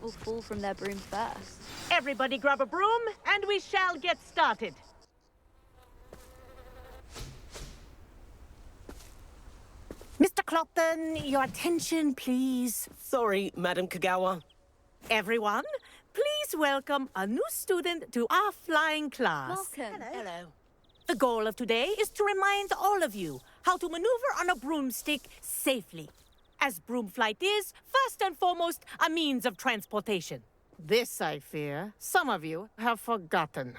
will fall from their broom first. Everybody grab a broom, and we shall get started. Mr. Clopton, your attention, please. Sorry, Madam Kagawa. Everyone, please welcome a new student to our flying class. Welcome. Hello. The goal of today is to remind all of you how to maneuver on a broomstick safely. As broom flight is, first and foremost, a means of transportation. This, I fear, some of you have forgotten.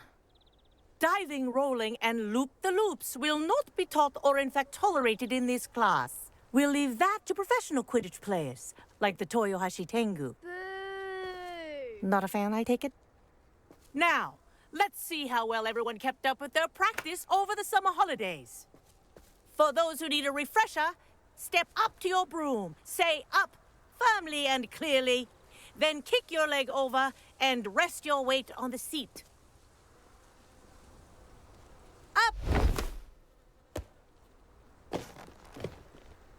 Diving, rolling, and loop-the-loops will not be taught or in fact tolerated in this class. We'll leave that to professional Quidditch players, like the Toyohashi Tengu. Boo! Not a fan, I take it? Now, let's see how well everyone kept up with their practice over the summer holidays. For those who need a refresher, step up to your broom, say up firmly and clearly, then kick your leg over and rest your weight on the seat. Up!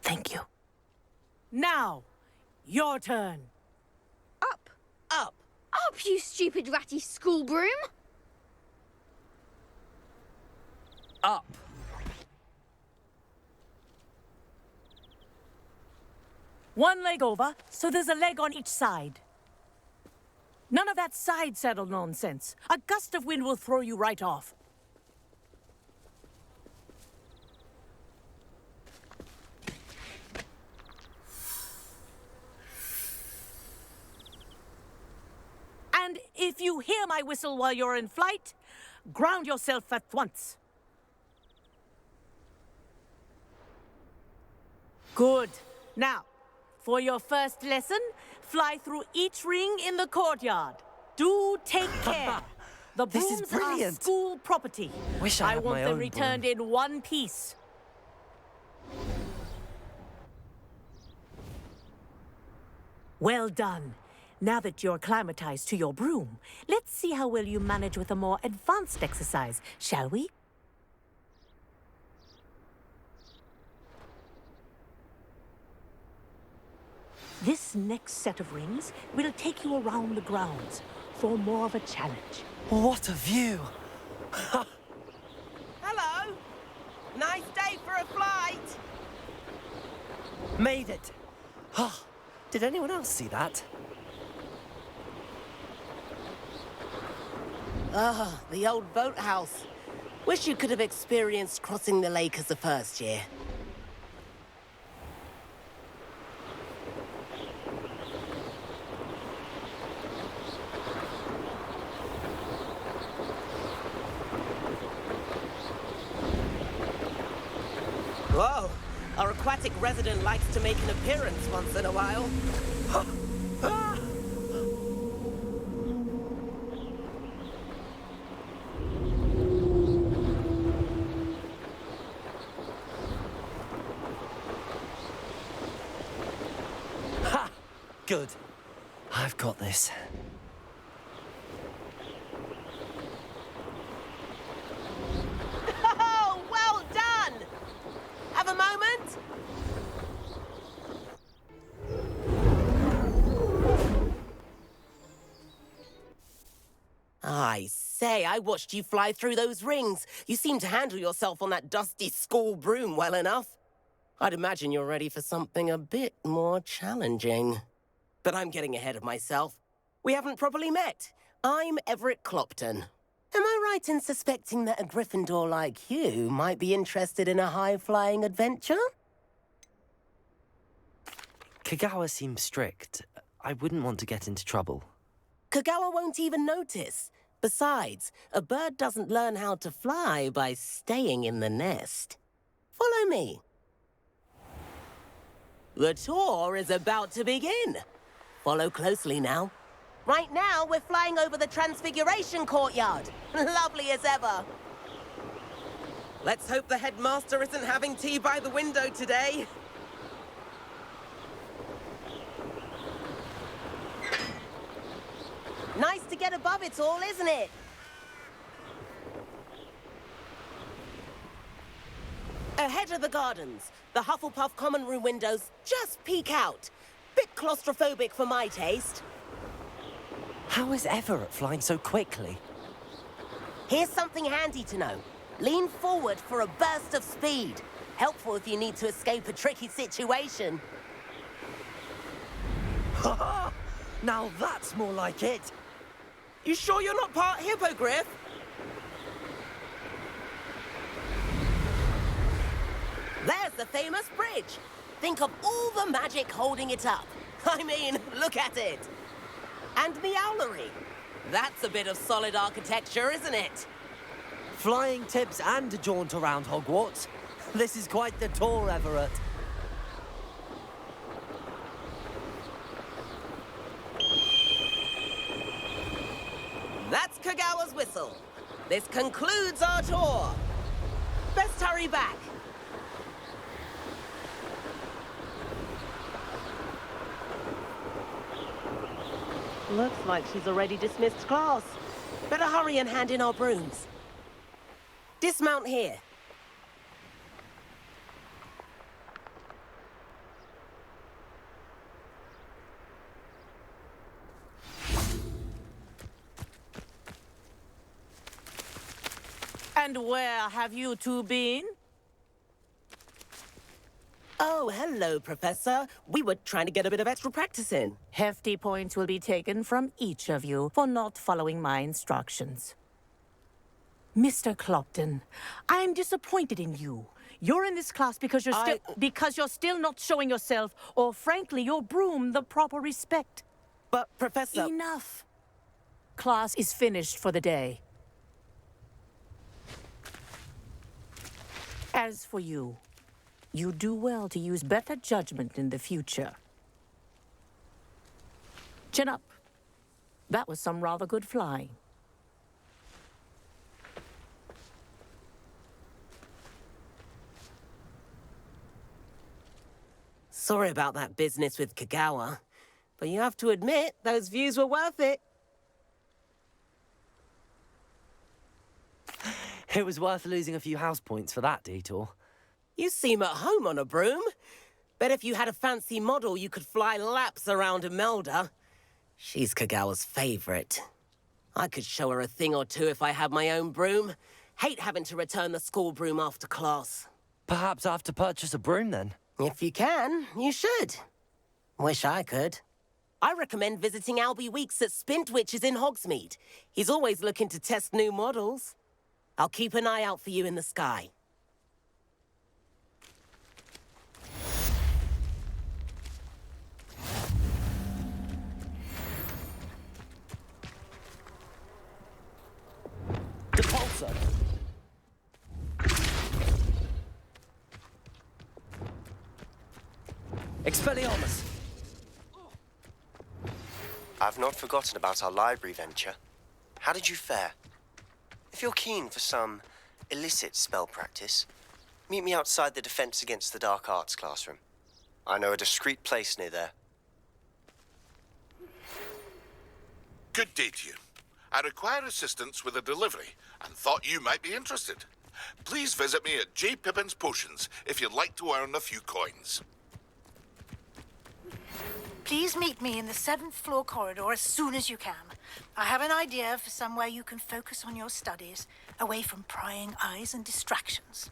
Thank you. Now, your turn. Up! Up. Up, you stupid ratty school broom! Up. One leg over, so there's a leg on each side. None of that side saddle nonsense. A gust of wind will throw you right off. And if you hear my whistle while you're in flight, ground yourself at once. Good. Now, for your first lesson, fly through each ring in the courtyard. Do take care. The This is brooms are brilliant. school property. Wish I had want my them own returned in one piece. Well done. Now that you're acclimatized to your broom, let's see how well you manage with a more advanced exercise, shall we? This next set of rings will take you around the grounds for more of a challenge. What a view. Hello. Nice day for a flight. Made it. Did anyone else see that? Ah, the old boathouse. Wish you could have experienced crossing the lake as a first year. Whoa, our aquatic resident likes to make an appearance once in a while. Ha! Good. I've got this. Oh, well done! Have a moment? I say, I watched you fly through those rings. You seem to handle yourself on that dusty school broom well enough. I'd imagine you're ready for something a bit more challenging. But I'm getting ahead of myself. We haven't properly met. I'm Everett Clopton. Am I right in suspecting that a Gryffindor like you might be interested in a high-flying adventure? Kagawa seems strict. I wouldn't want to get into trouble. Kagawa won't even notice. Besides, a bird doesn't learn how to fly by staying in the nest. Follow me. The tour is about to begin. Follow closely now. Right now, we're flying over the Transfiguration Courtyard. Lovely as ever. Let's hope the headmaster isn't having tea by the window today. Nice to get above it all, isn't it? Ahead of the gardens, the Hufflepuff common room windows just peek out. Bit claustrophobic for my taste. How is Everett flying so quickly? Here's something handy to know. Lean forward for a burst of speed. Helpful if you need to escape a tricky situation. Now that's more like it. You sure you're not part hippogriff? There's the famous bridge. Think of all the magic holding it up. I mean, look at it. And Meowlery. That's a bit of solid architecture, isn't it? Flying tips and a jaunt around Hogwarts. This is quite the tour, Everett. That's Kagawa's whistle. This concludes our tour. Best hurry back. Looks like she's already dismissed class. Better hurry and hand in our brooms. Dismount here. And where have you two been? Oh, hello, Professor. We were trying to get a bit of extra practice in. Hefty points will be taken from each of you for not following my instructions. Mr. Clopton, I'm disappointed in you. You're in this class because you're still not showing yourself, or frankly, your broom the proper respect. But, Professor... Enough. Class is finished for the day. As for you, you do well to use better judgment in the future. Chin up. That was some rather good flying. Sorry about that business with Kagawa, but you have to admit, those views were worth it. It was worth losing a few house points for that detour. You seem at home on a broom. Bet if you had a fancy model, you could fly laps around Imelda. She's Kagawa's favorite. I could show her a thing or two if I had my own broom. Hate having to return the school broom after class. Perhaps I have to purchase a broom then. If you can, you should. Wish I could. I recommend visiting Albie Weeks at Spintwitches in Hogsmeade. He's always looking to test new models. I'll keep an eye out for you in the sky. Depulsor! Expelliarmus! I've not forgotten about our library venture. How did you fare? If you're keen for some illicit spell practice, meet me outside the Defense Against the Dark Arts classroom. I know a discreet place near there. Good day to you. I require assistance with a delivery and thought you might be interested. Please visit me at J. Pippin's Potions if you'd like to earn a few coins. Please meet me in the 7th floor corridor as soon as you can. I have an idea for somewhere you can focus on your studies, away from prying eyes and distractions.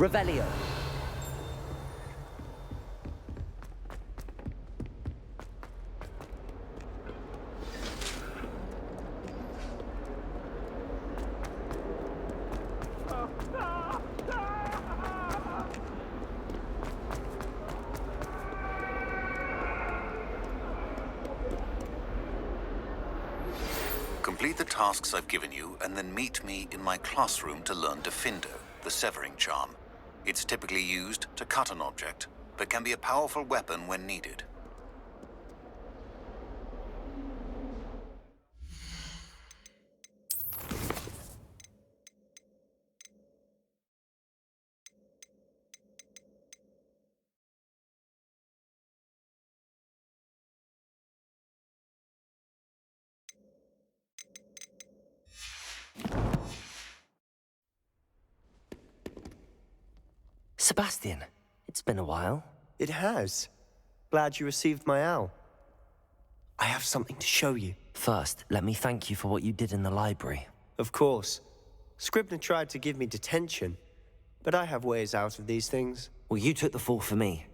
Revelio. Complete the tasks I've given you, and then meet me in my classroom to learn Defindo, the severing charm. It's typically used to cut an object, but can be a powerful weapon when needed. Sebastian, it's been a while. It has. Glad you received my owl. I have something to show you. First, let me thank you for what you did in the library. Of course. Scribner tried to give me detention, but I have ways out of these things. Well, you took the fall for me,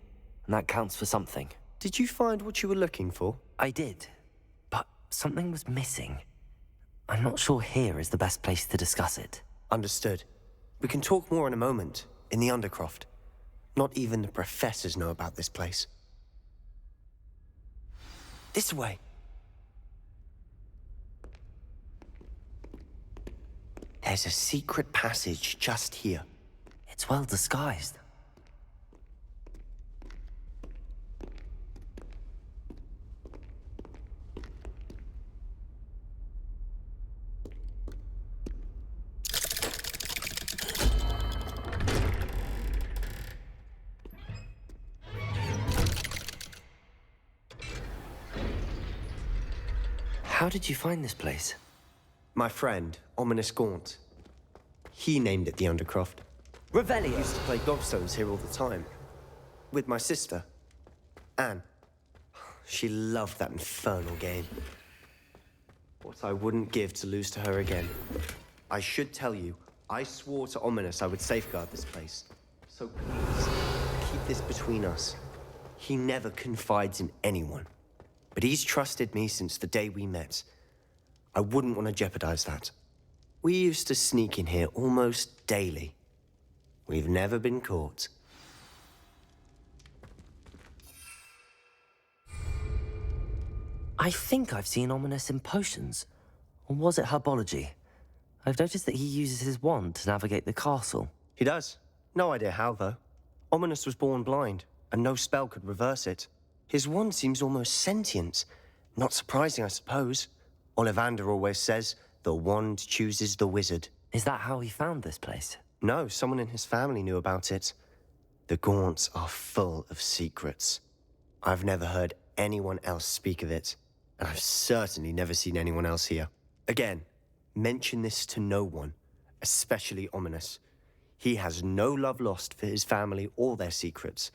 and that counts for something. Did you find what you were looking for? I did, but something was missing. I'm not sure here is the best place to discuss it. Understood. We can talk more in a moment, in the Undercroft. Not even the professors know about this place. This way. There's a secret passage just here. It's well disguised. How did you find this place? My friend, Ominous Gaunt. He named it the Undercroft. Revelio! I used to play gobstones here all the time. With my sister, Anne. She loved that infernal game. What I wouldn't give to lose to her again. I should tell you, I swore to Ominous I would safeguard this place. So please, keep this between us. He never confides in anyone. But he's trusted me since the day we met. I wouldn't want to jeopardize that. We used to sneak in here almost daily. We've never been caught. I think I've seen Ominous in potions. Or was it herbology? I've noticed that he uses his wand to navigate the castle. He does. No idea how, though. Ominous was born blind, and no spell could reverse it. His wand seems almost sentient. Not surprising, I suppose. Ollivander always says, the wand chooses the wizard. Is that how he found this place? No, someone in his family knew about it. The Gaunts are full of secrets. I've never heard anyone else speak of it, and I've certainly never seen anyone else here. Again, mention this to no one, especially Ominous. He has no love lost for his family or their secrets,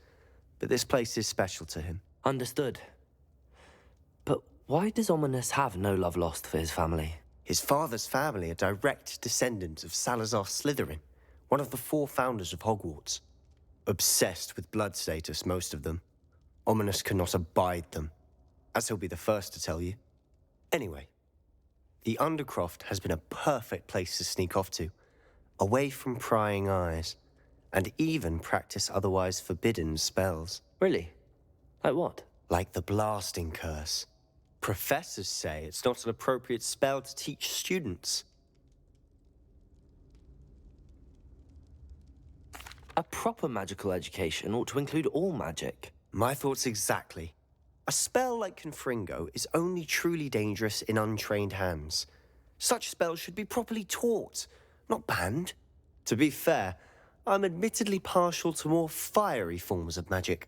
but this place is special to him. Understood. But why does Ominous have no love lost for his family? His father's family are direct descendants of Salazar Slytherin, one of the 4 founders of Hogwarts. Obsessed with blood status, most of them. Ominous cannot abide them, as he'll be the first to tell you. Anyway, the Undercroft has been a perfect place to sneak off to, away from prying eyes, and even practice otherwise forbidden spells. Really? Like what? Like the blasting curse. Professors say it's not an appropriate spell to teach students. A proper magical education ought to include all magic. My thoughts exactly. A spell like Confringo is only truly dangerous in untrained hands. Such spells should be properly taught, not banned. To be fair, I'm admittedly partial to more fiery forms of magic.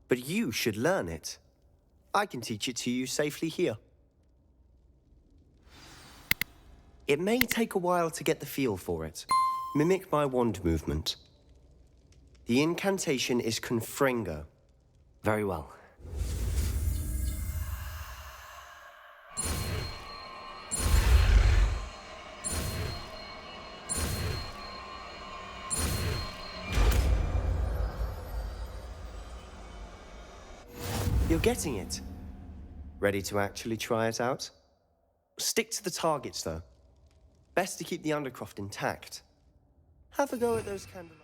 But you should learn it. I can teach it to you safely here. It may take a while to get the feel for it. Mimic my wand movement. The incantation is Confringo. Very well. You're getting it. Ready to actually try it out? Stick to the targets, though. Best to keep the Undercroft intact. Have a go at those candlelight.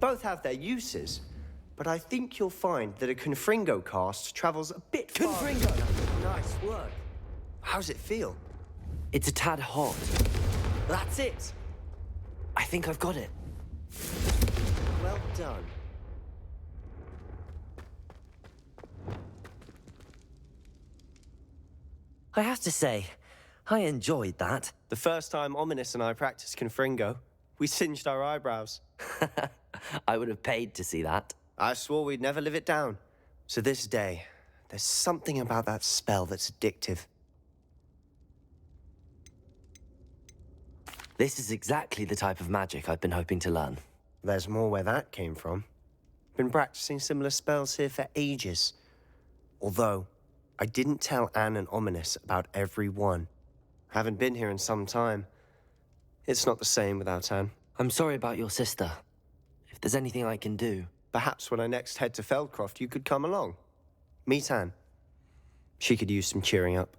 Both have their uses, but I think you'll find that a Confringo cast travels a bit far. Confringo! Nice work. How's it feel? It's a tad hot. That's it. I think I've got it. Well done. I have to say, I enjoyed that. The first time Ominous and I practiced Confringo, we singed our eyebrows. I would have paid to see that. I swore we'd never live it down. To this day, there's something about that spell that's addictive. This is exactly the type of magic I've been hoping to learn. There's more where that came from. Been practicing similar spells here for ages. Although, I didn't tell Anne and Ominous about every one. Haven't been here in some time. It's not the same without Anne. I'm sorry about your sister. If there's anything I can do... Perhaps when I next head to Feldcroft, you could come along. Meet Anne. She could use some cheering up.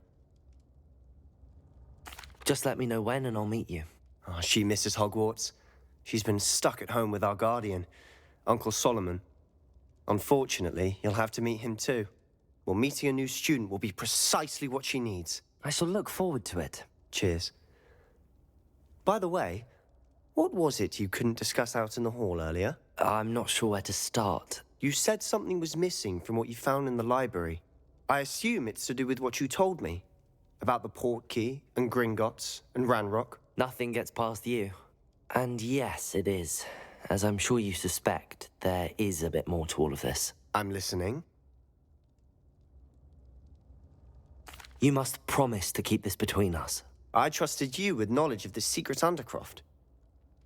Just let me know when and I'll meet you. Oh, she misses Hogwarts. She's been stuck at home with our guardian, Uncle Solomon. Unfortunately, you'll have to meet him too. Well, meeting a new student will be precisely what she needs. I shall look forward to it. Cheers. By the way, what was it you couldn't discuss out in the hall earlier? I'm not sure where to start. You said something was missing from what you found in the library. I assume it's to do with what you told me. About the Portkey, and Gringotts, and Ranrock. Nothing gets past you. And yes, it is. As I'm sure you suspect, there is a bit more to all of this. I'm listening. You must promise to keep this between us. I trusted you with knowledge of the secret Undercroft.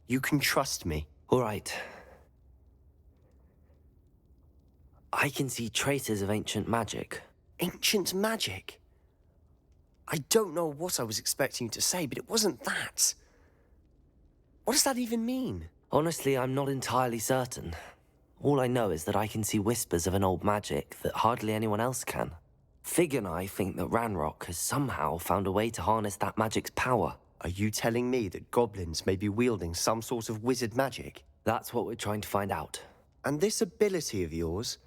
You can trust me. All right. I can see traces of ancient magic. Ancient magic? I don't know what I was expecting you to say, but it wasn't that. What does that even mean? Honestly, I'm not entirely certain. All I know is that I can see whispers of an old magic that hardly anyone else can. Fig and I think that Ranrock has somehow found a way to harness that magic's power. Are you telling me that goblins may be wielding some sort of wizard magic? That's what we're trying to find out. And this ability of yours,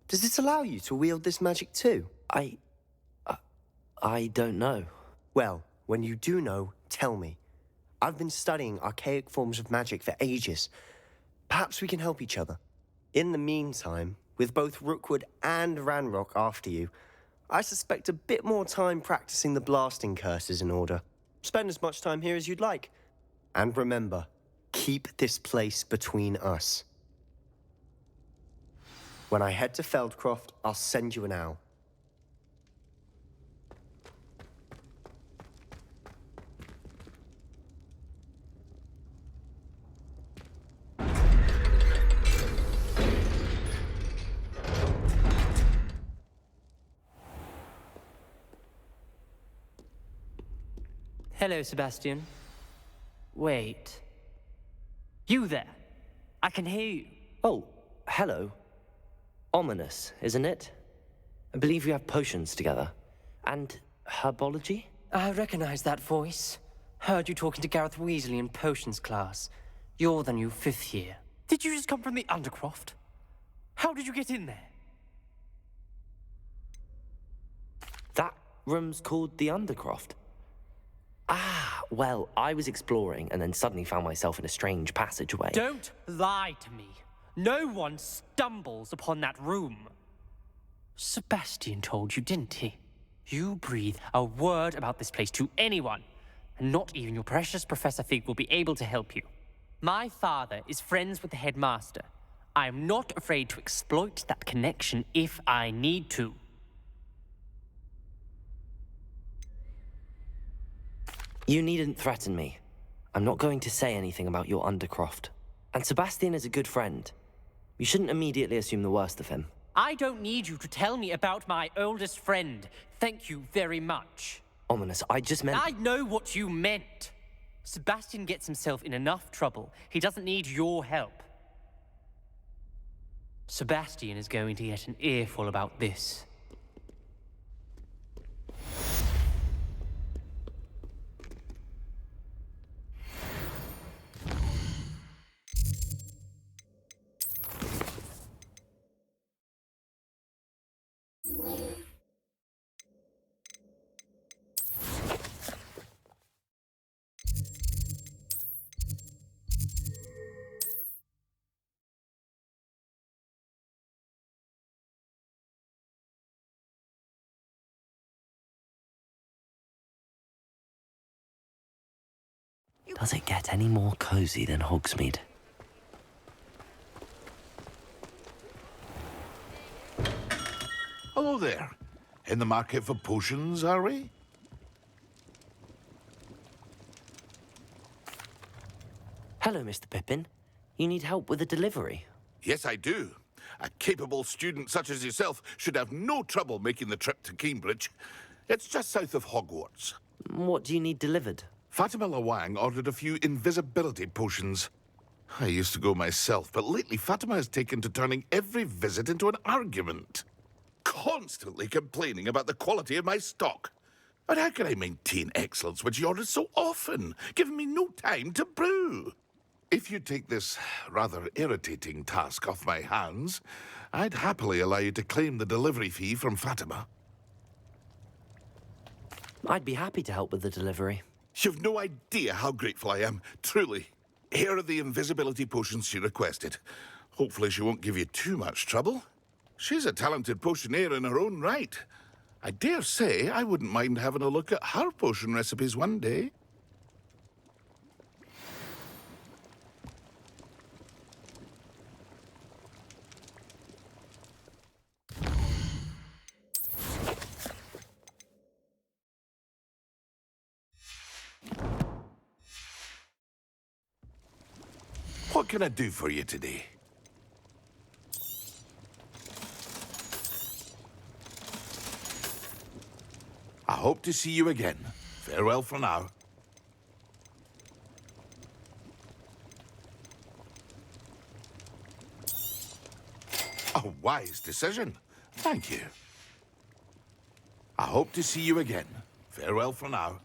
does it allow you to wield this magic too? I don't know. Well, when you do know, tell me. I've been studying archaic forms of magic for ages. Perhaps we can help each other. In the meantime, with both Rookwood and Ranrock after you, I suspect a bit more time practicing the blasting curses in order. Spend as much time here as you'd like. And remember, keep this place between us. When I head to Feldcroft, I'll send you an owl. Hello, Sebastian. Wait. You there? I can hear you. Oh, hello. Ominous, isn't it? I believe we have potions together. And herbology? I recognize that voice. Heard you talking to Gareth Weasley in potions class. You're the new 5th year. Did you just come from the Undercroft? How did you get in there? That room's called the Undercroft. Ah, well, I was exploring and then suddenly found myself in a strange passageway. Don't lie to me. No one stumbles upon that room. Sebastian told you, didn't he? You breathe a word about this place to anyone, and not even your precious Professor Fig will be able to help you. My father is friends with the headmaster. I am not afraid to exploit that connection if I need to. You needn't threaten me. I'm not going to say anything about your Undercroft. And Sebastian is a good friend. You shouldn't immediately assume the worst of him. I don't need you to tell me about my oldest friend. Thank you very much. Ominous, I just meant... I know what you meant. Sebastian gets himself in enough trouble. He doesn't need your help. Sebastian is going to get an earful about this. Does it get any more cozy than Hogsmeade? Hello there. In the market for potions, are we? Hello, Mr. Pippin. You need help with a delivery? Yes, I do. A capable student such as yourself should have no trouble making the trip to Cambridge. It's just south of Hogwarts. What do you need delivered? Fatima Lawang ordered a few invisibility potions. I used to go myself, but lately Fatima has taken to turning every visit into an argument. Constantly complaining about the quality of my stock. But how can I maintain excellence when she orders so often, giving me no time to brew? If you take this rather irritating task off my hands, I'd happily allow you to claim the delivery fee from Fatima. I'd be happy to help with the delivery. You've no idea how grateful I am, truly. Here are the invisibility potions she requested. Hopefully she won't give you too much trouble. She's a talented potioneer in her own right. I dare say I wouldn't mind having a look at her potion recipes one day. What can I do for you today? I hope to see you again. Farewell for now. A wise decision. Thank you. I hope to see you again. Farewell for now.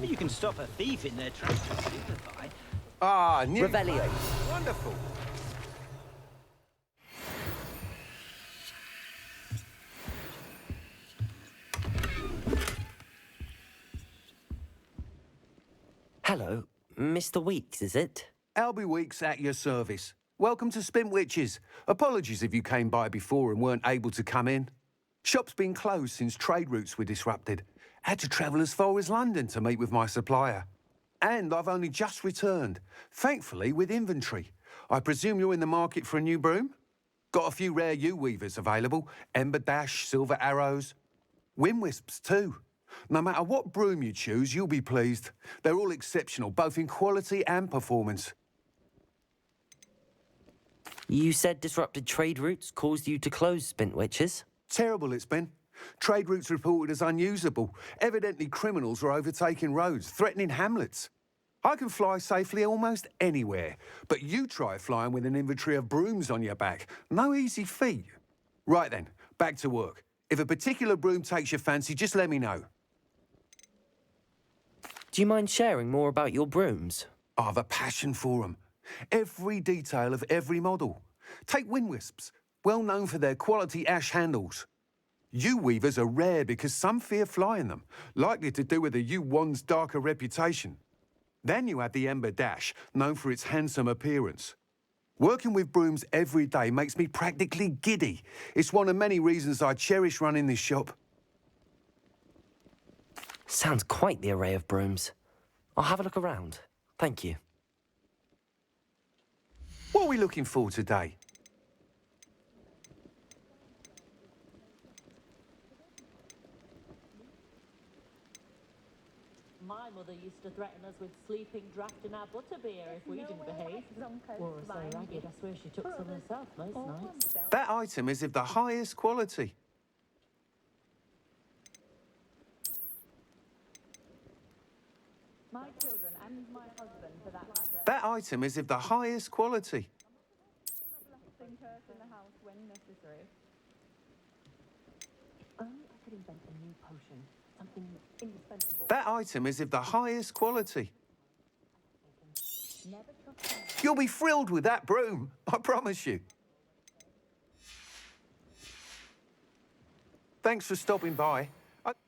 You can stop a thief in their tracks to simplify. Ah, new Revelio. Wonderful. Hello, Mr. Weeks, is it? Albie Weeks at your service. Welcome to Spintwitches. Apologies if you came by before and weren't able to come in. Shop's been closed since trade routes were disrupted. Had to travel as far as London to meet with my supplier. And I've only just returned, thankfully with inventory. I presume you're in the market for a new broom? Got a few rare yew-weavers available. Ember Dash, Silver Arrows. Wind-wisps too. No matter what broom you choose, you'll be pleased. They're all exceptional, both in quality and performance. You said disrupted trade routes caused you to close Spintwitches? Terrible it's been. Trade routes reported as unusable. Evidently criminals were overtaking roads, threatening hamlets. I can fly safely almost anywhere, but you try flying with an inventory of brooms on your back. No easy feat. Right then, back to work. If a particular broom takes your fancy, just let me know. Do you mind sharing more about your brooms? I have a passion for them. Every detail of every model. Take wind wisps, well known for their quality ash handles. Yew weavers are rare because some fear flying them, likely to do with the yew wand's darker reputation. Then you have the Ember Dash, known for its handsome appearance. Working with brooms every day makes me practically giddy. It's one of many reasons I cherish running this shop. Sounds quite the array of brooms. I'll have a look around. Thank you. What are we looking for today? My mother used to threaten us with sleeping draft in our butterbeer if we didn't behave. Wore us so ragged, I swear she took some herself most nights. That item is of the highest quality. My children and my husband, for that matter. That item is of the highest quality. In the house when necessary. Only I could invent a new potion. Something indispensable. That item is of the highest quality. You'll be thrilled with that broom, I promise you. Thanks for stopping by.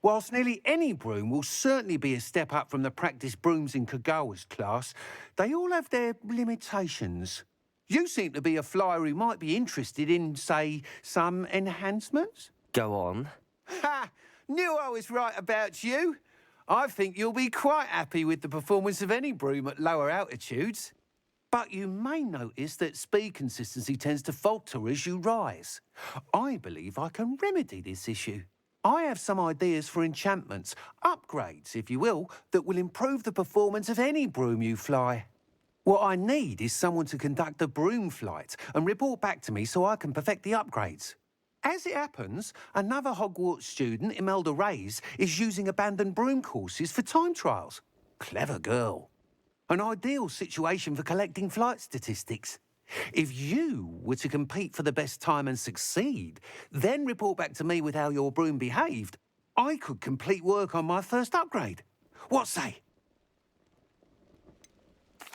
Whilst nearly any broom will certainly be a step up from the practice brooms in Kagawa's class, they all have their limitations. You seem to be a flyer who might be interested in, say, some enhancements? Go on. Ha! Knew I was right about you. I think you'll be quite happy with the performance of any broom at lower altitudes. But you may notice that speed consistency tends to falter as you rise. I believe I can remedy this issue. I have some ideas for enchantments, upgrades, if you will, that will improve the performance of any broom you fly. What I need is someone to conduct a broom flight and report back to me so I can perfect the upgrades. As it happens, another Hogwarts student, Imelda Reyes, is using abandoned broom courses for time trials. Clever girl. An ideal situation for collecting flight statistics. If you were to compete for the best time and succeed, then report back to me with how your broom behaved, I could complete work on my first upgrade. What say?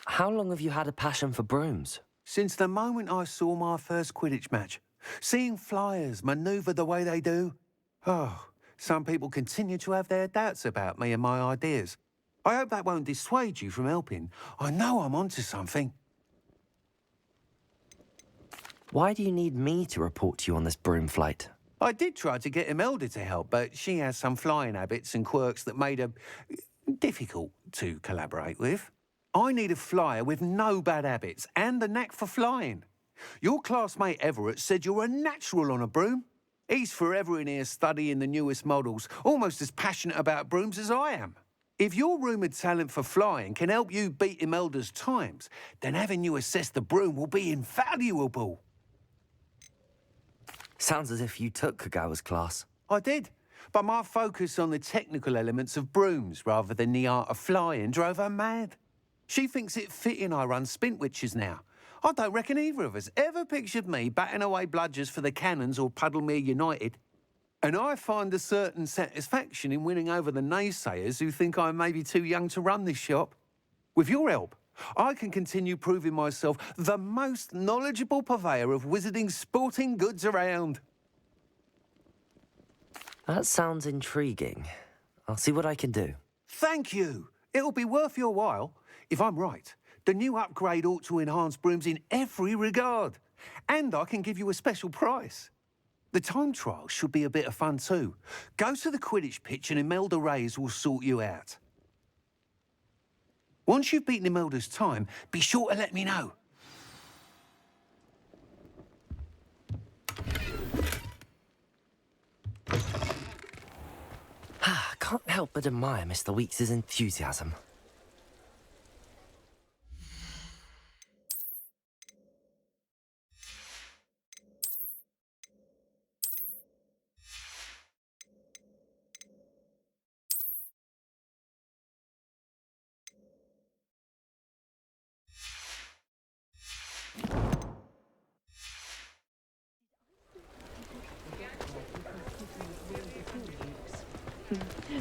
How long have you had a passion for brooms? Since the moment I saw my first Quidditch match. Seeing flyers manoeuvre the way they do. Oh, some people continue to have their doubts about me and my ideas. I hope that won't dissuade you from helping. I know I'm onto something. Why do you need me to report to you on this broom flight? I did try to get Imelda to help, but she has some flying habits and quirks that made her difficult to collaborate with. I need a flyer with no bad habits and the knack for flying. Your classmate Everett said you're a natural on a broom. He's forever in here studying the newest models, almost as passionate about brooms as I am. If your rumoured talent for flying can help you beat Imelda's times, then having you assess the broom will be invaluable. Sounds as if you took Kagawa's class. I did, but my focus on the technical elements of brooms rather than the art of flying drove her mad. She thinks it fitting I run Spintwitches now. I don't reckon either of us ever pictured me batting away bludgers for the Cannons or Puddlemere United. And I find a certain satisfaction in winning over the naysayers who think I may be too young to run this shop. With your help, I can continue proving myself the most knowledgeable purveyor of wizarding sporting goods around. That sounds intriguing. I'll see what I can do. Thank you. It'll be worth your while. If I'm right, the new upgrade ought to enhance brooms in every regard. And I can give you a special price. The time trial should be a bit of fun too. Go to the Quidditch pitch and Imelda Reyes will sort you out. Once you've beaten Imelda's time, be sure to let me know. Can't help but admire Mr. Weeks' enthusiasm.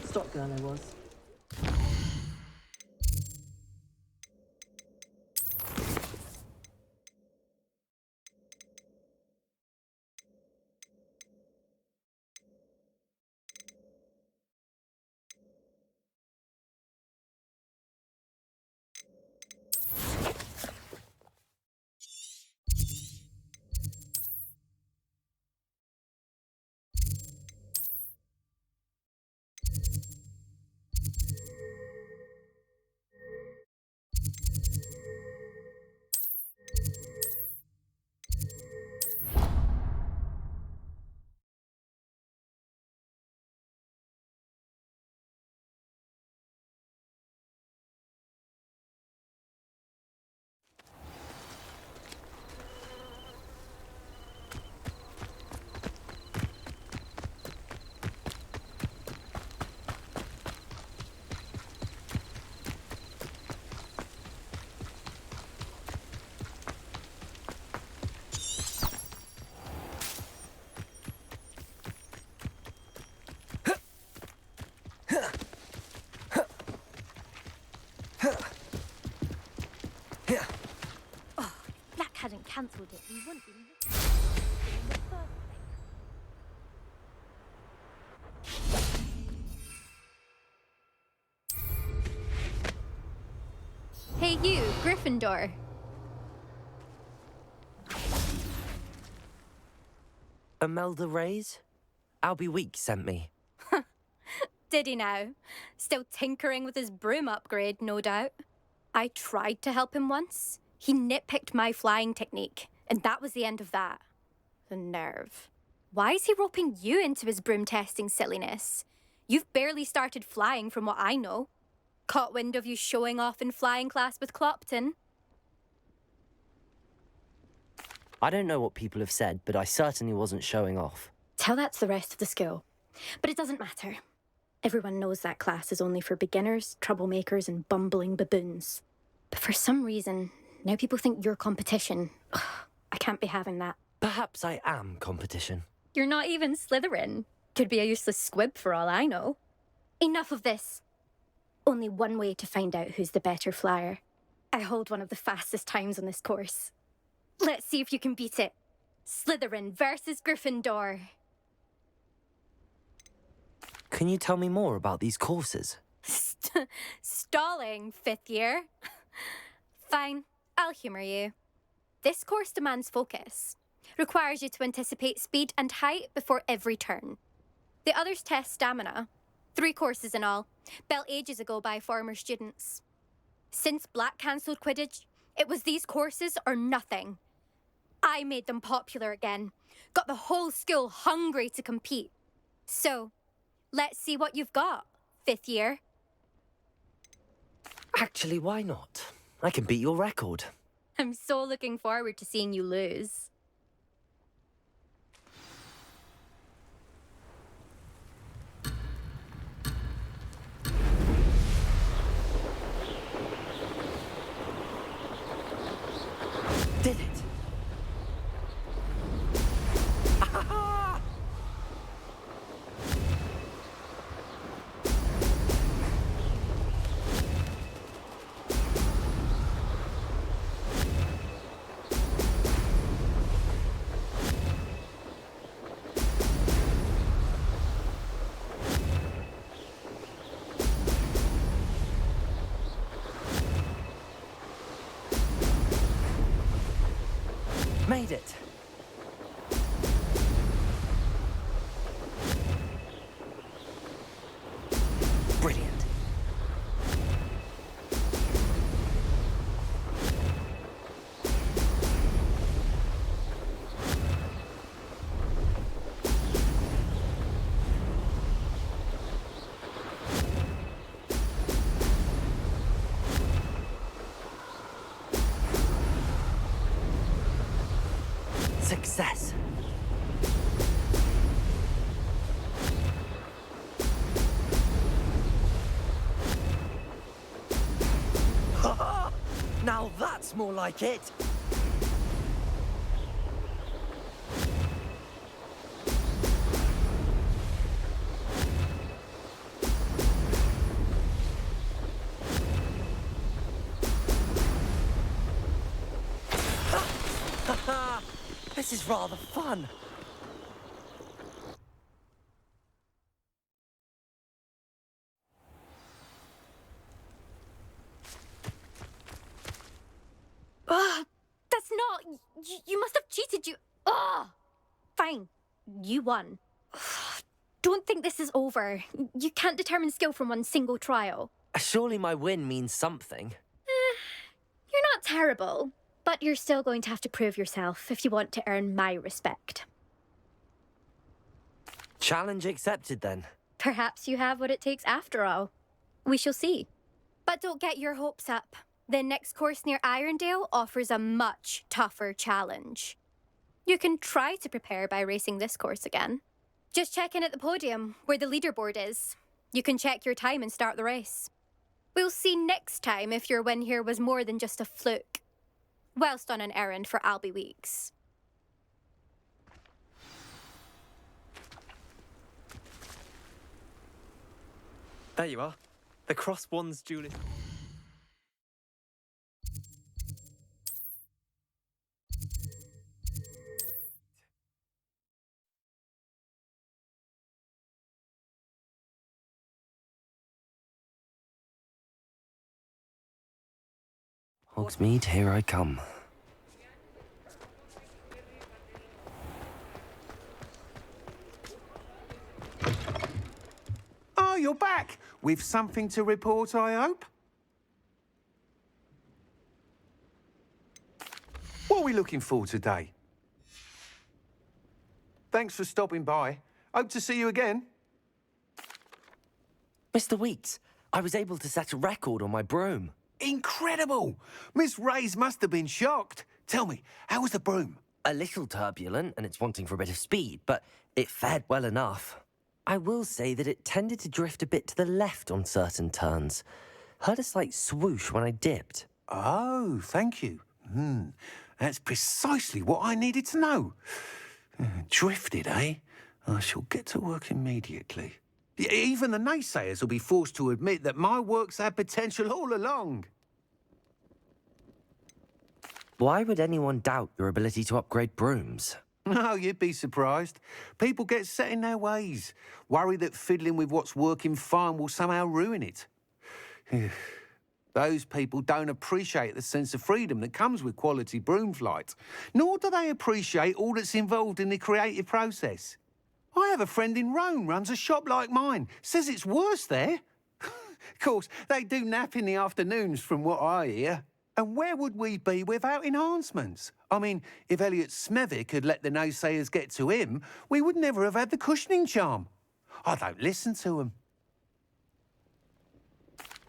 Stop girl I was. Oh, Black hadn't cancelled it. We wouldn't be Hey you, Gryffindor. Imelda Reyes? Albie Week sent me. Did he now? Still tinkering with his broom upgrade, no doubt. I tried to help him once. He nitpicked my flying technique, and that was the end of that. The nerve. Why is he roping you into his broom testing silliness? You've barely started flying from what I know. Caught wind of you showing off in flying class with Clopton. I don't know what people have said, but I certainly wasn't showing off. Tell that to the rest of the school. But it doesn't matter. Everyone knows that class is only for beginners, troublemakers, and bumbling baboons. But for some reason, now people think you're competition. Ugh, I can't be having that. Perhaps I am competition. You're not even Slytherin. Could be a useless squib for all I know. Enough of this. Only one way to find out who's the better flyer. I hold one of the fastest times on this course. Let's see if you can beat it. Slytherin versus Gryffindor. Can you tell me more about these courses? Stalling, 5th year. Fine, I'll humour you. This course demands focus. Requires you to anticipate speed and height before every turn. The others test stamina. 3 courses in all, built ages ago by former students. Since Black cancelled Quidditch, it was these courses or nothing. I made them popular again. Got the whole school hungry to compete. So, let's see what you've got, 5th year. Actually, why not? I can beat your record. I'm so looking forward to seeing you lose. Did it! Made it. Brilliant. Success. Now that's more like it. This is rather fun. Ugh, that's not... You must have cheated, you... Ugh! Fine. You won. Ugh, don't think this is over. You can't determine skill from one single trial. Surely my win means something. You're not terrible, but you're still going to have to prove yourself if you want to earn my respect. Challenge accepted, then. Perhaps you have what it takes after all. We shall see. But don't get your hopes up. The next course near Irondale offers a much tougher challenge. You can try to prepare by racing this course again. Just check in at the podium, where the leaderboard is. You can check your time and start the race. We'll see next time if your win here was more than just a fluke, whilst on an errand for Albie Weeks. There you are. The cross wands duelist. Hogsmeade, here I come. Oh, you're back! With something to report, I hope? What are we looking for today? Thanks for stopping by. Hope to see you again. Mr. Weeks, I was able to set a record on my broom. Incredible! Miss Reyes must have been shocked. Tell me, how was the broom? A little turbulent, and it's wanting for a bit of speed, but it fared well enough. I will say that it tended to drift a bit to the left on certain turns. Heard a slight swoosh when I dipped. Oh, thank you. That's precisely what I needed to know. Drifted, eh? I shall get to work immediately. Even the naysayers will be forced to admit that my work's had potential all along. Why would anyone doubt your ability to upgrade brooms? No, you'd be surprised. People get set in their ways, worry that fiddling with what's working fine will somehow ruin it. Those people don't appreciate the sense of freedom that comes with quality broom flight, nor do they appreciate all that's involved in the creative process. I have a friend in Rome runs a shop like mine, says it's worse there. Of course, they do nap in the afternoons from what I hear. And where would we be without enhancements? I mean, if Elliot Smethwick had let the naysayers get to him, we would never have had the cushioning charm. I don't listen to them.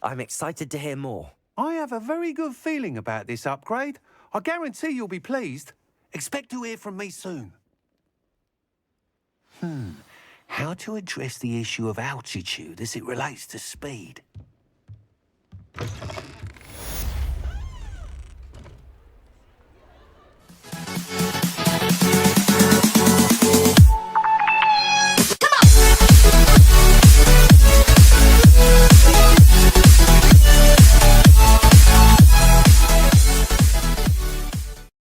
I'm excited to hear more. I have a very good feeling about this upgrade. I guarantee you'll be pleased. Expect to hear from me soon. How to address the issue of altitude as it relates to speed?